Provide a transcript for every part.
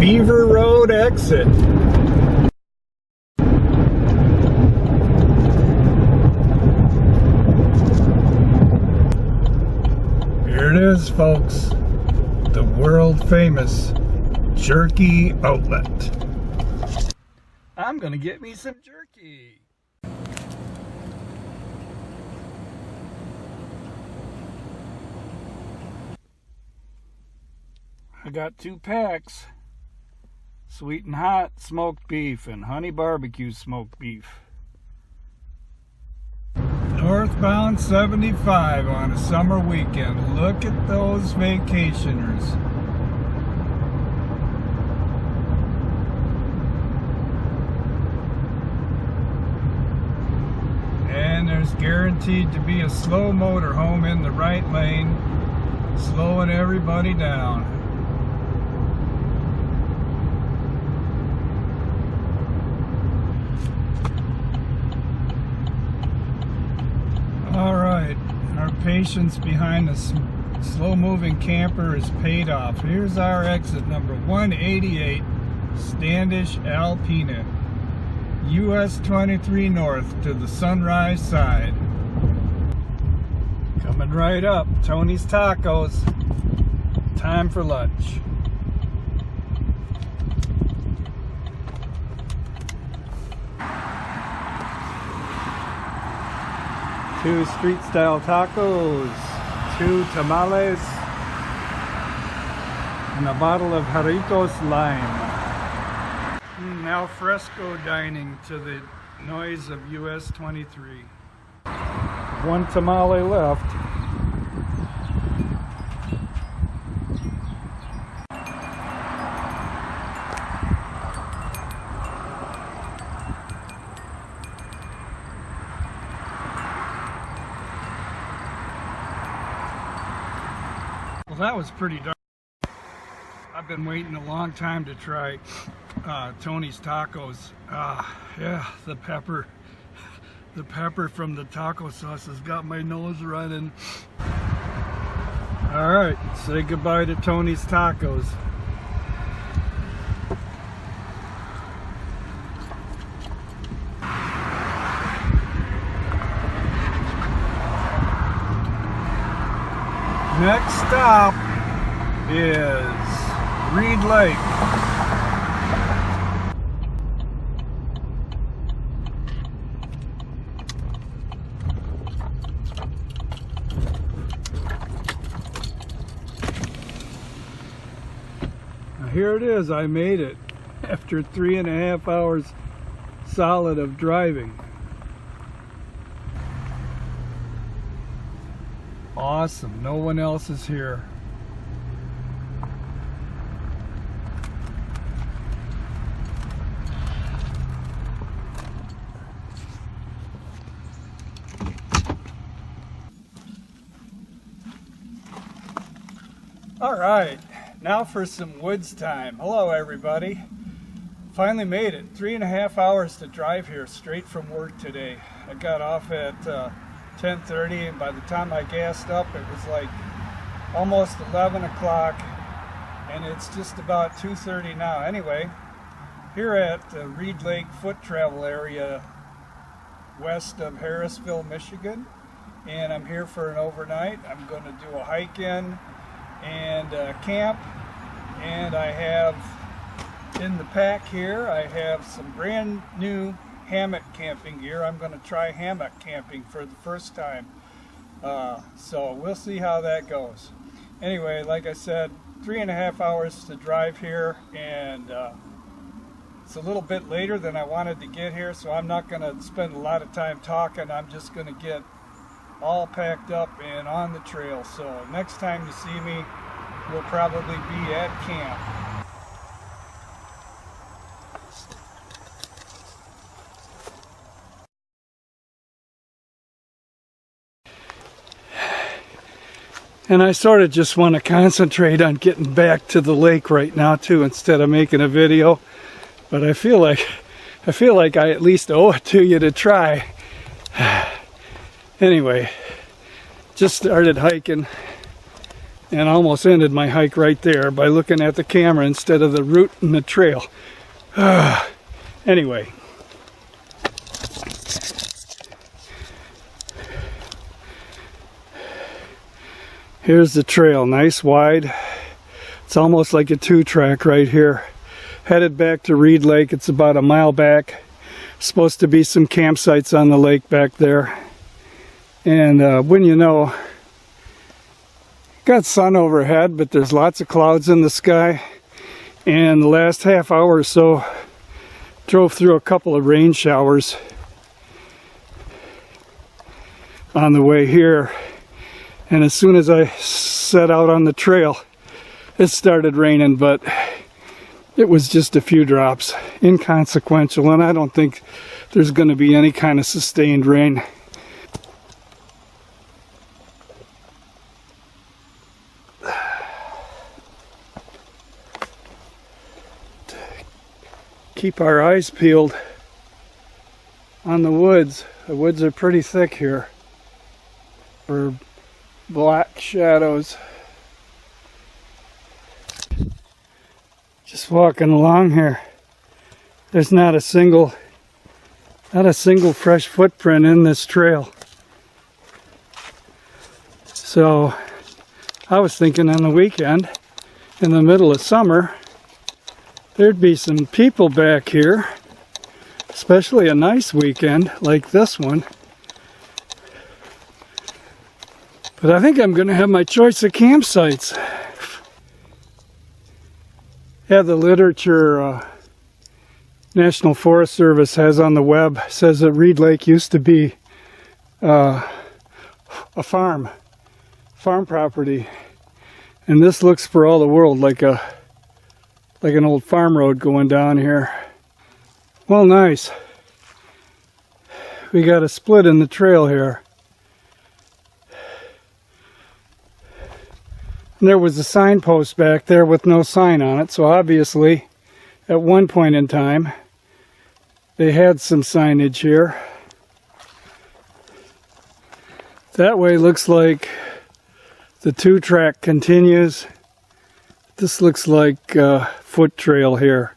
Beaver Road exit. Here it is, folks. The world famous jerky outlet. I'm gonna get me some jerky. I got 2 packs. Sweet and hot smoked beef and honey barbecue smoked beef. Northbound 75 on a summer weekend. Look at those vacationers. And there's guaranteed to be a slow motorhome in the right lane, slowing everybody down. All right, our patience behind the slow-moving camper is paid off. Here's our exit number 188, Standish, Alpena, US 23 north to the Sunrise side. Coming right up, Tony's Tacos. Time for lunch. Two street-style tacos, 2 tamales, and a bottle of Jarritos Lime. Now fresco dining to the noise of US 23. 1 tamale left. Well, that was pretty dark. I've been waiting a long time to try Tony's Tacos. Yeah, the pepper from the taco sauce has got my nose running. All right, say goodbye to Tony's Tacos. Next stop is Reid Lake. Now here it is, I made it after 3.5 hours solid of driving. Awesome, no one else is here. All right, now for some woods time. Hello everybody. Finally made it. 3.5 hours to drive here straight from work today. I got off at 10:30, and by the time I gassed up it was like almost 11 o'clock, and it's just about 2:30 now. Anyway, here at the Reid Lake foot travel area west of Harrisville, Michigan, and I'm here for an overnight. I'm going to do a hike in and camp, and I have in the pack here, I have some brand new hammock camping gear. I'm going to try hammock camping for the first time, so we'll see how that goes. Anyway, like I said, 3.5 hours to drive here, and it's a little bit later than I wanted to get here, so I'm not going to spend a lot of time talking. I'm just going to get all packed up and on the trail. So next time you see me, we'll probably be at camp. And I sort of just want to concentrate on getting back to the lake right now too, instead of making a video. But I feel like I at least owe it to you to try. Anyway, just started hiking. and almost ended my hike right there by looking at the camera instead of the route and the trail. Anyway. Here's the trail, nice wide. It's almost like a 2-track right here. Headed back to Reid Lake. It's about a mile back. Supposed to be some campsites on the lake back there. And when you know, got sun overhead, but there's lots of clouds in the sky. And the last half hour or so, drove through a couple of rain showers on the way here. And as soon as I set out on the trail, it started raining, but it was just a few drops, inconsequential, and I don't think there's going to be any kind of sustained rain. Keep our eyes peeled on the woods. The woods are pretty thick here for black shadows. Just walking along here. There's not a single fresh footprint in this trail. So I was thinking on the weekend, in the middle of summer, there'd be some people back here, especially a nice weekend like this one. But I think I'm going to have my choice of campsites. Yeah, the literature National Forest Service has on the web says that Reid Lake used to be a farm property, and this looks for all the world like an old farm road going down here. Well, nice. We got a split in the trail here. And there was a signpost back there with no sign on it, so obviously at one point in time they had some signage here. That way looks like the 2-track continues. This looks like a foot trail here,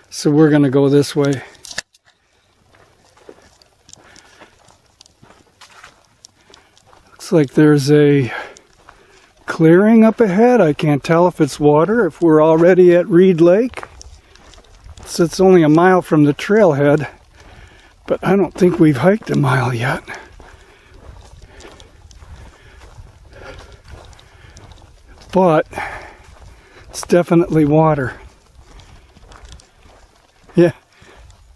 so we're going to go this way. Looks like there's a clearing up ahead. I can't tell if it's water, if we're already at Reid Lake. So it's only a mile from the trailhead, but I don't think we've hiked a mile yet. But it's definitely water. Yeah,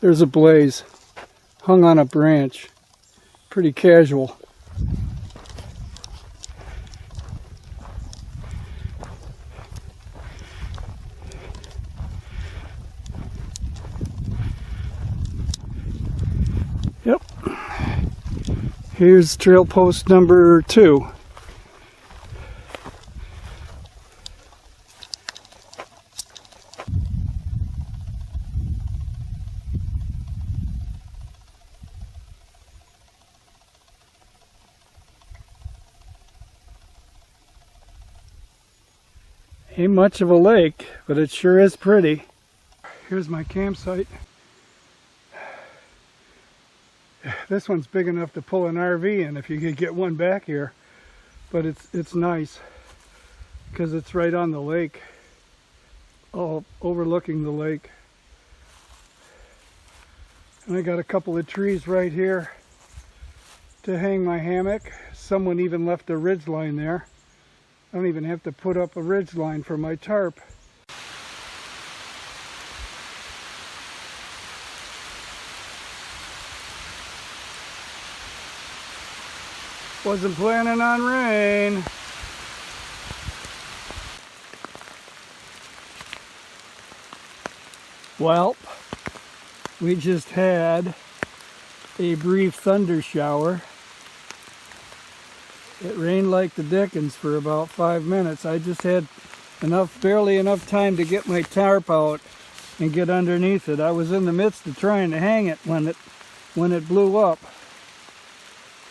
there's a blaze hung on a branch. Pretty casual. Yep. Here's trail post number 2. Ain't much of a lake, but it sure is pretty. Here's my campsite. This one's big enough to pull an RV in if you could get one back here. But it's nice because it's right on the lake, all overlooking the lake. And I got a couple of trees right here to hang my hammock. Someone even left a ridge line there. I don't even have to put up a ridge line for my tarp. Wasn't planning on rain. Well, we just had a brief thunder shower. It rained like the dickens for about 5 minutes. I just had barely enough time to get my tarp out and get underneath it. I was in the midst of trying to hang it when it blew up.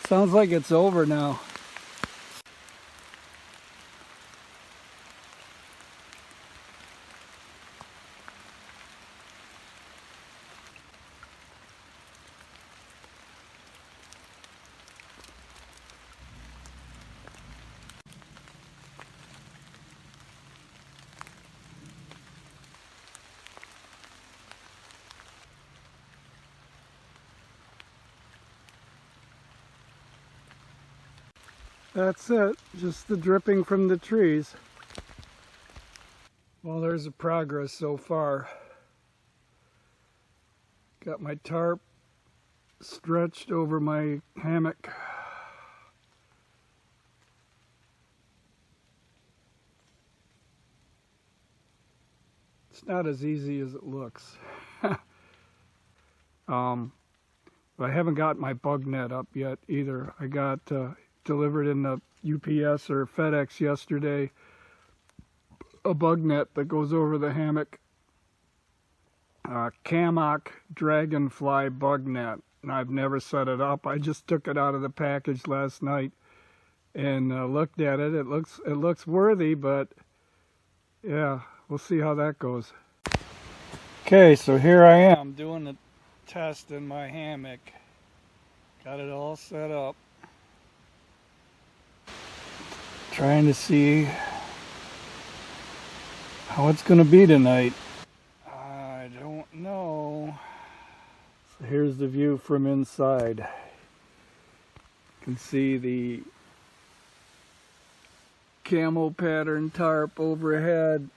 Sounds like it's over now. That's it, just the dripping from the trees. Well, there's a progress so far. Got my tarp stretched over my hammock. It's not as easy as it looks. But I haven't got my bug net up yet either. I got delivered in the UPS or FedEx yesterday a bug net that goes over the hammock. Hammock dragonfly bug net. And I've never set it up. I just took it out of the package last night and looked at it. It looks worthy, but yeah, we'll see how that goes. Okay, so here I am doing the test in my hammock. Got it all set up. Trying to see how it's gonna be tonight. I don't know. So here's the view from inside. You can see the camo pattern tarp overhead.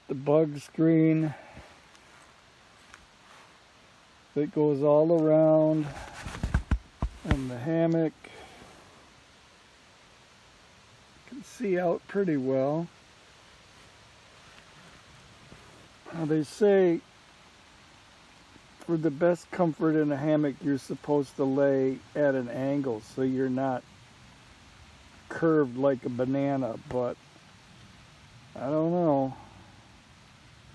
The bug screen that goes all around, and the hammock. You can see out pretty well. Now they say for the best comfort in a hammock you're supposed to lay at an angle so you're not curved like a banana, but I don't know.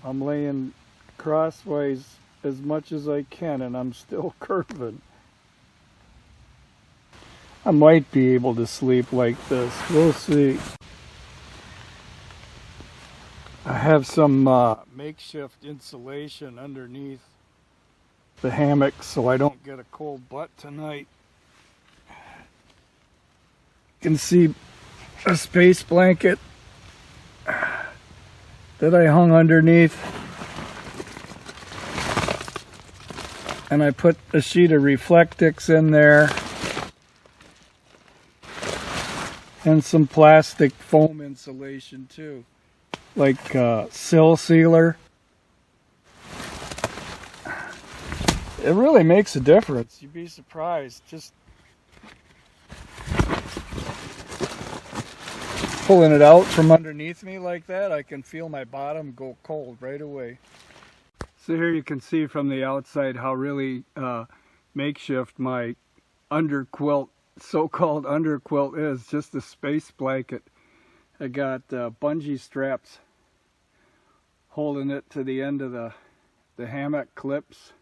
I'm laying crossways as much as I can and I'm still curving. I might be able to sleep like this. We'll see. I have some makeshift insulation underneath the hammock so I don't get a cold butt tonight. You can see a space blanket that I hung underneath, and I put a sheet of Reflectix in there and some plastic foam insulation too, like sill sealer. It really makes a difference. You'd be surprised. Just pulling it out from underneath me like that, I can feel my bottom go cold right away. So here you can see from the outside how really makeshift my underquilt, so-called underquilt is. Just a space blanket. I got bungee straps holding it to the end of the hammock clips.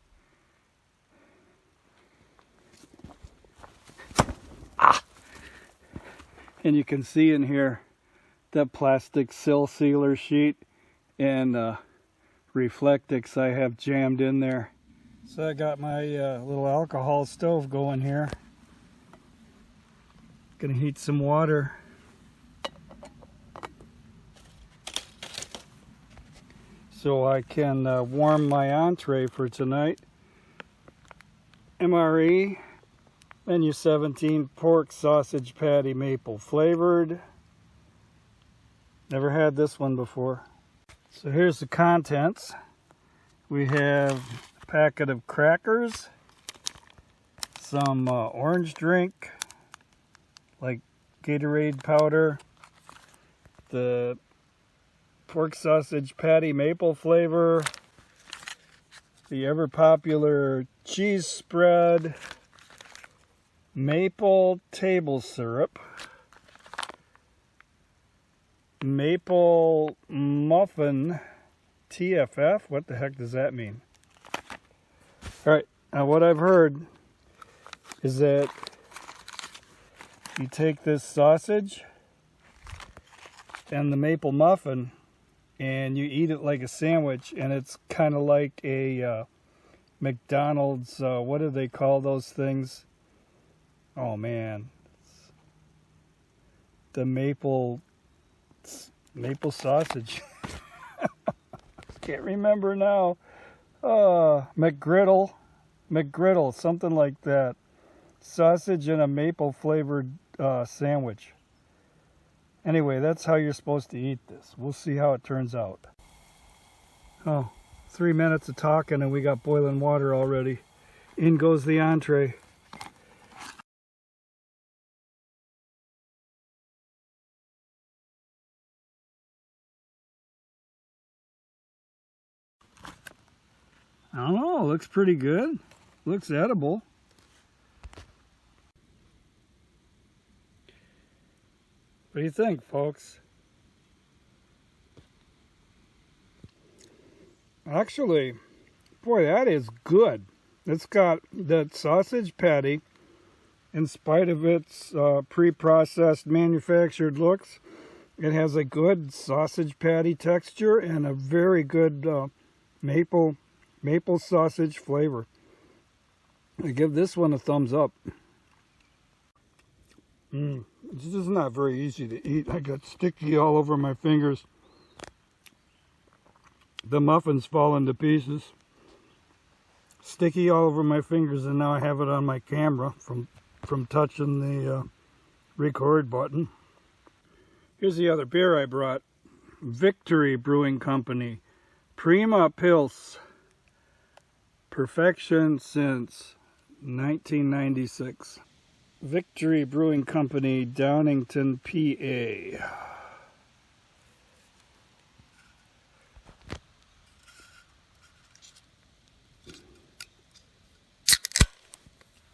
And you can see in here the plastic sill sealer sheet and Reflectix I have jammed in there. So I got my little alcohol stove going here. Gonna heat some water. So I can warm my entree for tonight. MRE. Menu 17, pork sausage patty, maple flavored. Never had this one before. So here's the contents. We have a packet of crackers, some orange drink, like Gatorade powder, the pork sausage patty maple flavor, the ever popular cheese spread, maple table syrup, maple muffin TFF. What the heck does that mean? Alright, now what I've heard is that you take this sausage and the maple muffin and you eat it like a sandwich, and it's kind of like a McDonald's, what do they call those things? Oh man, the maple sausage. Can't remember now. McGriddle, something like that. sausage and a maple flavored sandwich. Anyway, that's how you're supposed to eat this. We'll see how it turns out. Oh, 3 minutes of talking and we got boiling water already. In goes the entree. I don't know, looks pretty good. Looks edible. What do you think, folks? Actually, boy, that is good. It's got that sausage patty, in spite of its pre-processed manufactured looks. It has a good sausage patty texture and a very good maple sausage flavor. I give this one a thumbs up. It's just not very easy to eat. I got sticky all over my fingers. The muffins fall into pieces. Sticky all over my fingers, and now I have it on my camera from touching the record button. Here's the other beer I brought. Victory Brewing Company. Prima Pils. Perfection since 1996. Victory Brewing Company, Downingtown, PA.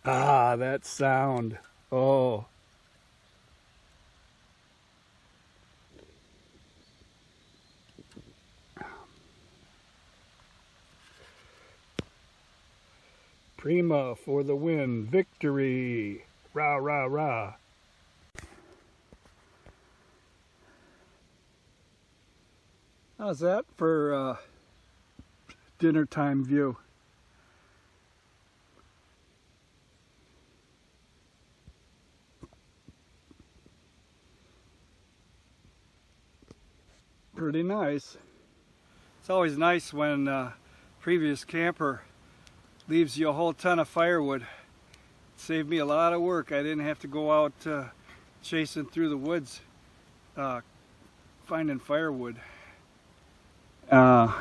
Ah, that sound. Oh. Prima for the win. Victory. Rah, rah, rah. How's that for dinner time view? Pretty nice. It's always nice when previous camper leaves you a whole ton of firewood. Saved me a lot of work. I didn't have to go out chasing through the woods finding firewood. A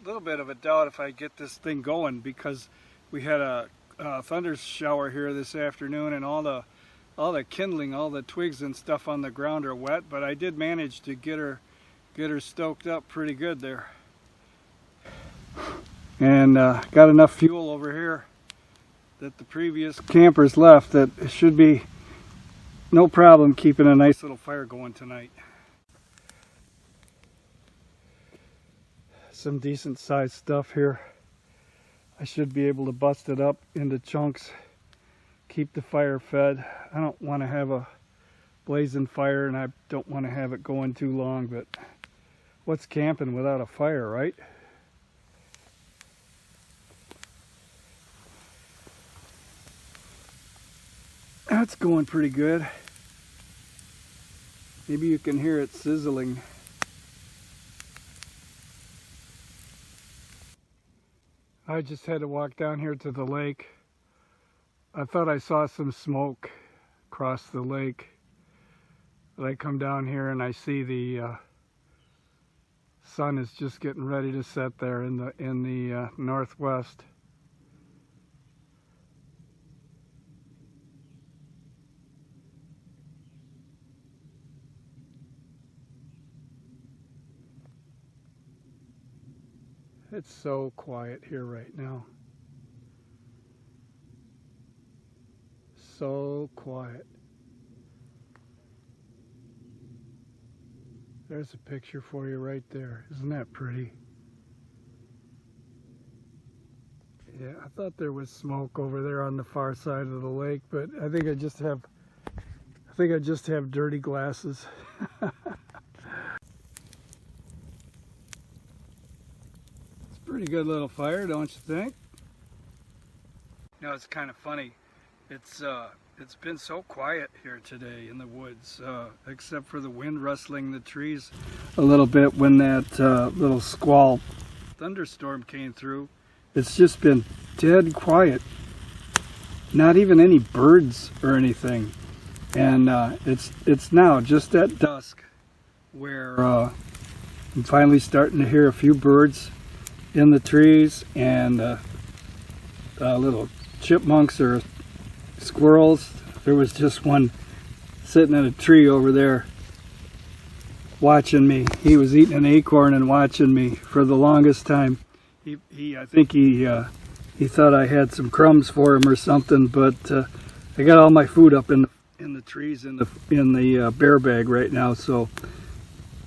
little bit of a doubt if I get this thing going, because we had a thunder shower here this afternoon, and all the kindling, all the twigs and stuff on the ground are wet, but I did manage to get her stoked up pretty good there. And got enough fuel over here that the previous campers left that it should be no problem keeping a nice little fire going tonight. Some decent sized stuff here. I should be able to bust it up into chunks, keep the fire fed. I don't want to have a blazing fire, and I don't want to have it going too long, but what's camping without a fire, right? That's going pretty good. Maybe you can hear it sizzling. I just had to walk down here to the lake. I thought I saw some smoke across the lake. But I come down here and I see the sun is just getting ready to set there in the northwest. It's so quiet here right now. So quiet. There's a picture for you right there. Isn't that pretty? Yeah, I thought there was smoke over there on the far side of the lake, but I think I just have dirty glasses. Pretty good little fire, don't you think? You know, it's kind of funny. It's been so quiet here today in the woods, except for the wind rustling the trees a little bit when that little squall thunderstorm came through. It's just been dead quiet. not even any birds or anything. And it's now just at dusk where I'm finally starting to hear a few birds in the trees, and little chipmunks or squirrels. There was just one sitting in a tree over there watching me. He was eating an acorn and watching me for the longest time. I think he thought I had some crumbs for him or something, but I got all my food up in the trees in the bear bag right now, so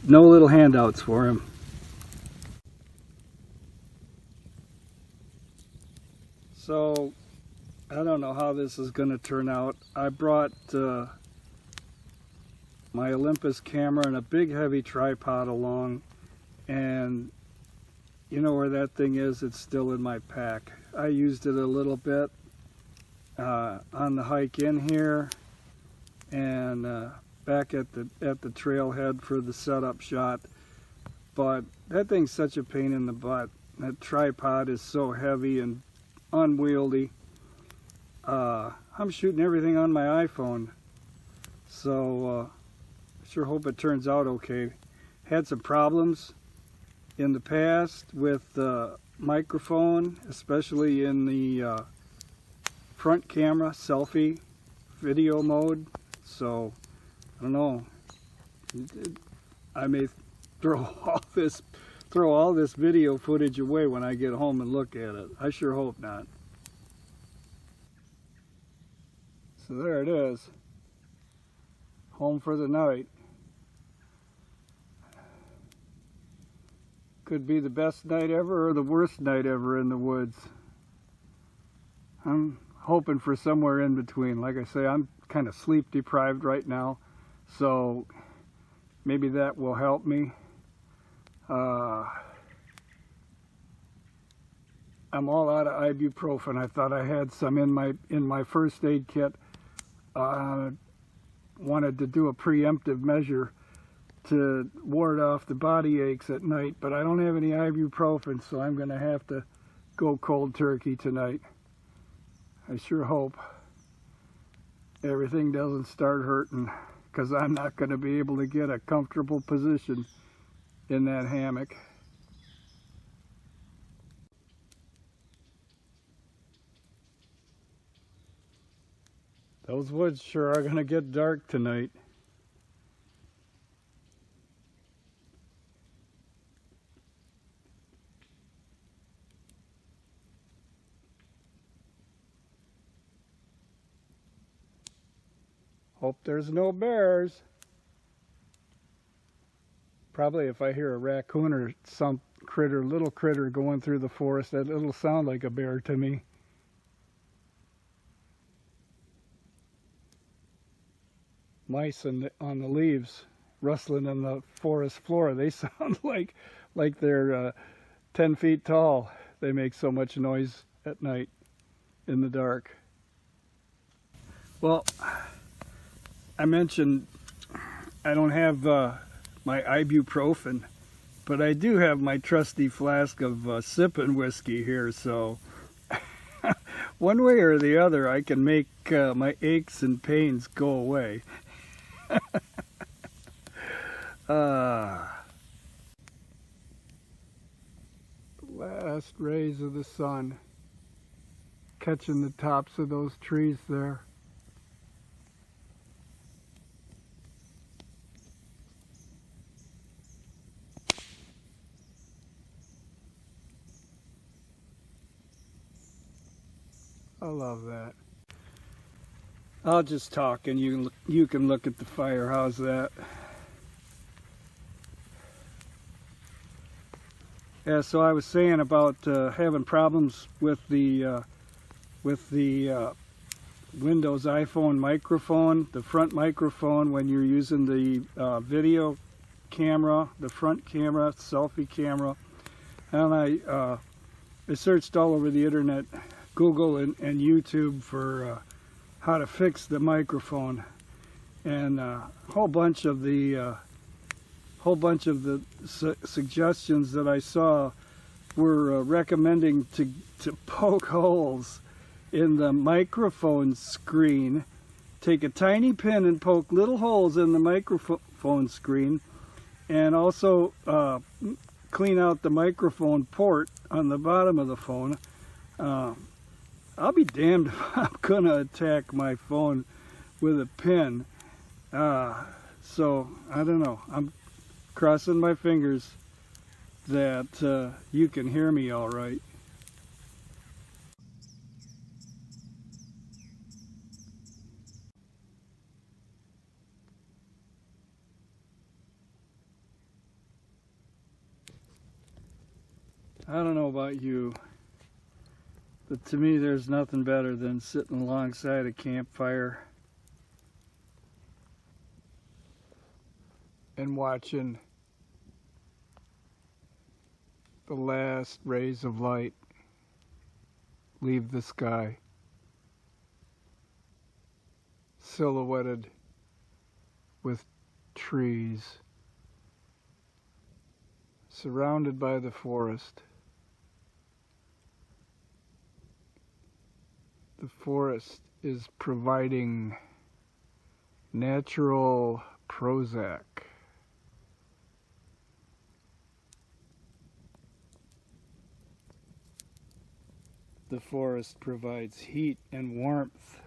no little handouts for him. So I don't know how this is going to turn out. I brought my Olympus camera and a big heavy tripod along, and you know where that thing is? It's still in my pack. I used it a little bit on the hike in here, and back at the trailhead for the setup shot. But that thing's such a pain in the butt. That tripod is so heavy and unwieldy. I'm shooting everything on my iPhone, so sure hope it turns out okay. Had some problems in the past with the microphone, especially in the front camera selfie video mode, so I don't know, I may throw all this video footage away when I get home and look at it. I sure hope not. So there it is, home for the night. Could be the best night ever or the worst night ever in the woods. I'm hoping for somewhere in between. Like I say, I'm kind of sleep deprived right now, so maybe that will help me. I'm all out of ibuprofen. I thought I had some in my first aid kit. Wanted to do a preemptive measure to ward off the body aches at night, but I don't have any ibuprofen, so I'm going to have to go cold turkey tonight. I sure hope everything doesn't start hurting, because I'm not going to be able to get a comfortable position in that hammock. Those woods sure are going to get dark tonight. Hope there's no bears. Probably if I hear a raccoon or some little critter going through the forest, it'll sound like a bear to me. Mice on the leaves rustling on the forest floor, they sound like they're 10 feet tall. They make so much noise at night in the dark. Well, I mentioned I don't have my ibuprofen, but I do have my trusty flask of sipping whiskey here, so one way or the other I can make my aches and pains go away. Last rays of the sun catching the tops of those trees there. I love that. I'll just talk and you can look at the fire. How's that? Yeah, so I was saying about having problems with the Windows iPhone microphone, the front microphone when you're using the video camera, the front camera, selfie camera. And I searched all over the internet, Google and YouTube for how to fix the microphone, and a whole bunch of the suggestions that I saw were recommending to poke holes in the microphone screen. Take a tiny pin and poke little holes in the microphone screen, and also clean out the microphone port on the bottom of the phone. I'll be damned if I'm gonna attack my phone with a pin. So I don't know. I'm crossing my fingers that you can hear me all right. I don't know about you, but to me there's nothing better than sitting alongside a campfire and watching the last rays of light leave the sky, silhouetted with trees, surrounded by the forest. The forest is providing natural Prozac. The forest provides heat and warmth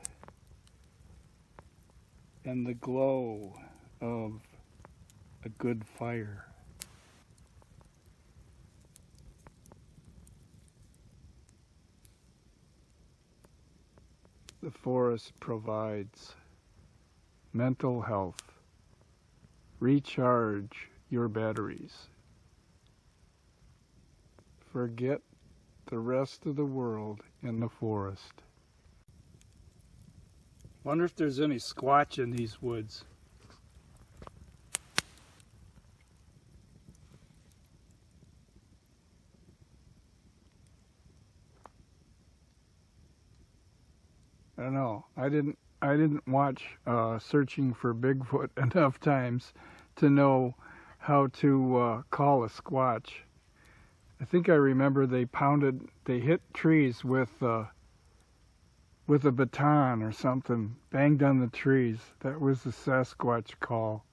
and the glow of a good fire. The forest provides mental health. Recharge your batteries. Forget the rest of the world in the forest. Wonder if there's any squatch in these woods. I don't know. I didn't watch Searching for Bigfoot enough times to know how to call a squatch. I think I remember they hit trees with a baton or something, banged on the trees. That was the Sasquatch call.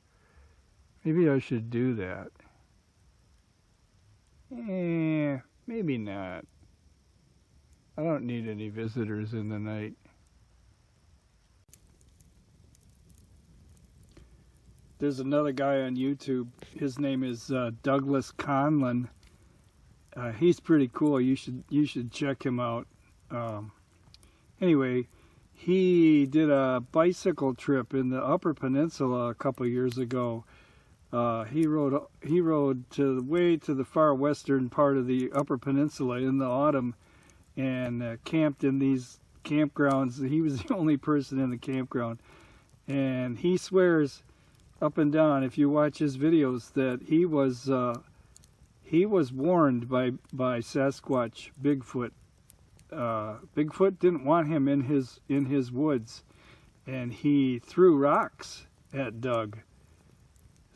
Maybe I should do that. Maybe not. I don't need any visitors in the night. There's another guy on YouTube. His name is Douglas Conlon. He's pretty cool. You should check him out. Anyway, he did a bicycle trip in the Upper Peninsula a couple years ago. He rode way to the far western part of the Upper Peninsula in the autumn, and camped in these campgrounds. He was the only person in the campground, and he swears up and down, if you watch his videos, that he was warned by Sasquatch, Bigfoot. Bigfoot didn't want him in his woods, and he threw rocks at Doug.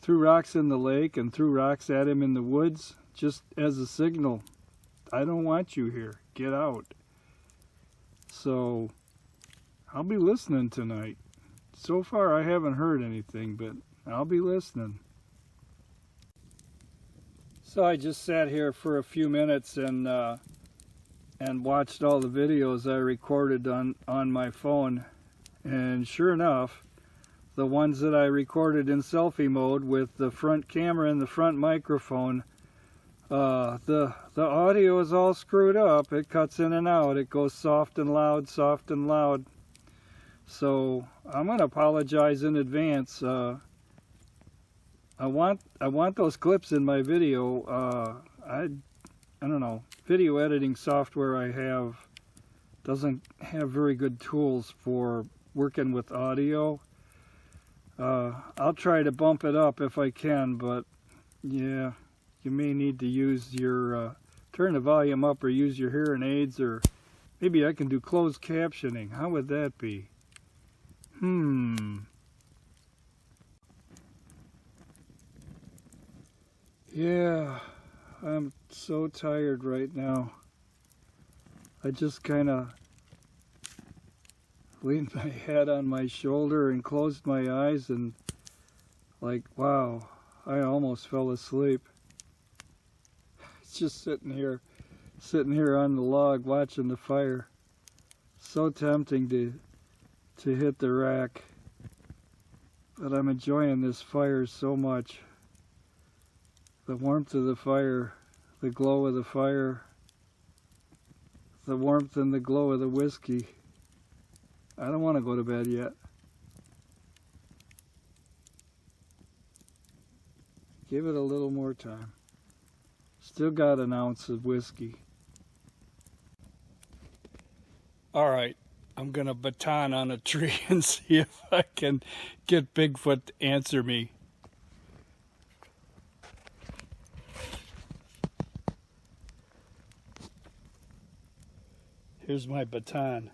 Threw rocks in the lake and threw rocks at him in the woods, just as a signal. I don't want you here. Get out. So I'll be listening tonight. So far I haven't heard anything, but I'll be listening. So I just sat here for a few minutes and watched all the videos I recorded on my phone, and sure enough, the ones that I recorded in selfie mode with the front camera and the front microphone, the audio is all screwed up. It cuts in and out. It goes soft and loud, soft and loud. So I'm gonna apologize in advance. I want those clips in my video. I don't know. Video editing software I have doesn't have very good tools for working with audio. I'll try to bump it up if I can, but yeah, you may need to use your turn the volume up or use your hearing aids, or maybe I can do closed captioning. How would that be? Yeah, I'm so tired right now. I just kind of leaned my head on my shoulder and closed my eyes and like, wow, I almost fell asleep. Just sitting here on the log watching the fire. So tempting to hit the rack, but I'm enjoying this fire so much. The warmth of the fire, the glow of the fire, the warmth and the glow of the whiskey. I don't want to go to bed yet. Give it a little more time. Still got an ounce of whiskey. All right, I'm gonna baton on a tree and see if I can get Bigfoot to answer me. Here's my baton.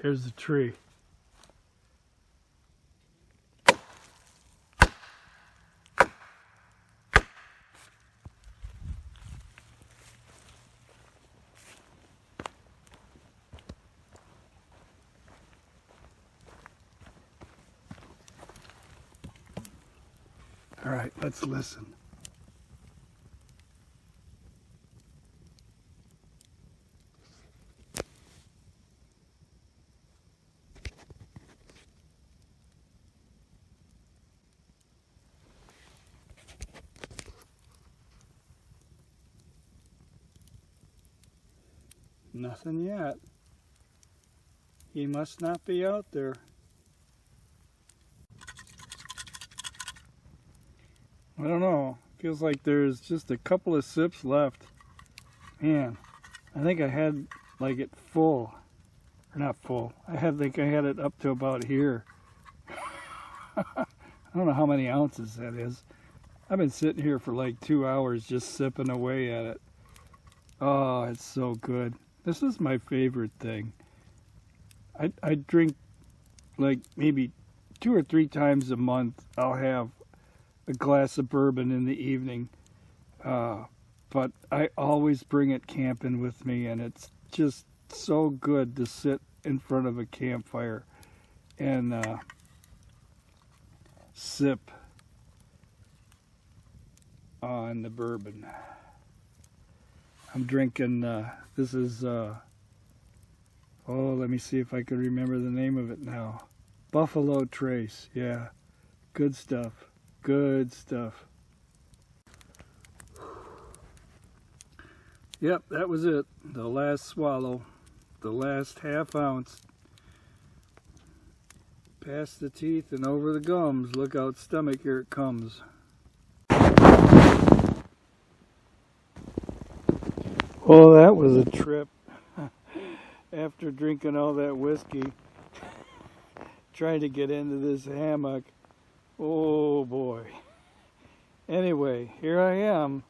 Here's the tree. All right, let's listen. Nothing yet. He must not be out there. I don't know. Feels like there's just a couple of sips left. Man, I think I had like it full. Or not full. I think I had it up to about here. I don't know how many ounces that is. I've been sitting here for like 2 hours just sipping away at it. Oh, it's so good. This is my favorite thing. I drink like maybe 2 or 3 times a month. I'll have a glass of bourbon in the evening. But I always bring it camping with me, and it's just so good to sit in front of a campfire and sip on the bourbon. I'm drinking, this is, let me see if I can remember the name of it now. Buffalo Trace, yeah. Good stuff, good stuff. Yep, that was it. The last swallow, the last half ounce. Past the teeth and over the gums. Look out, stomach, here it comes. Oh, that was a trip. After drinking all that whiskey, trying to get into this hammock. Oh boy. Anyway, here I am,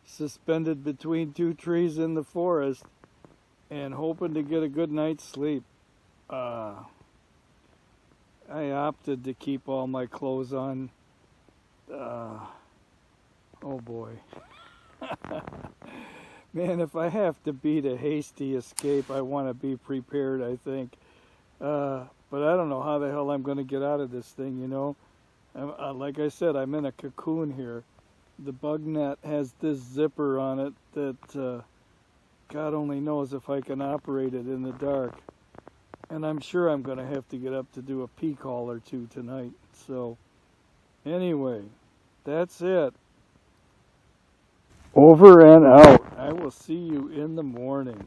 suspended between 2 trees in the forest and hoping to get a good night's sleep. I opted to keep all my clothes on. Oh boy. Man, if I have to beat a hasty escape, I want to be prepared, I think. But I don't know how the hell I'm going to get out of this thing, you know. Like I said, I'm in a cocoon here. The bug net has this zipper on it that God only knows if I can operate it in the dark. And I'm sure I'm going to have to get up to do a pee call or 2 tonight. So, anyway, that's it. Over and out. I will see you in the morning.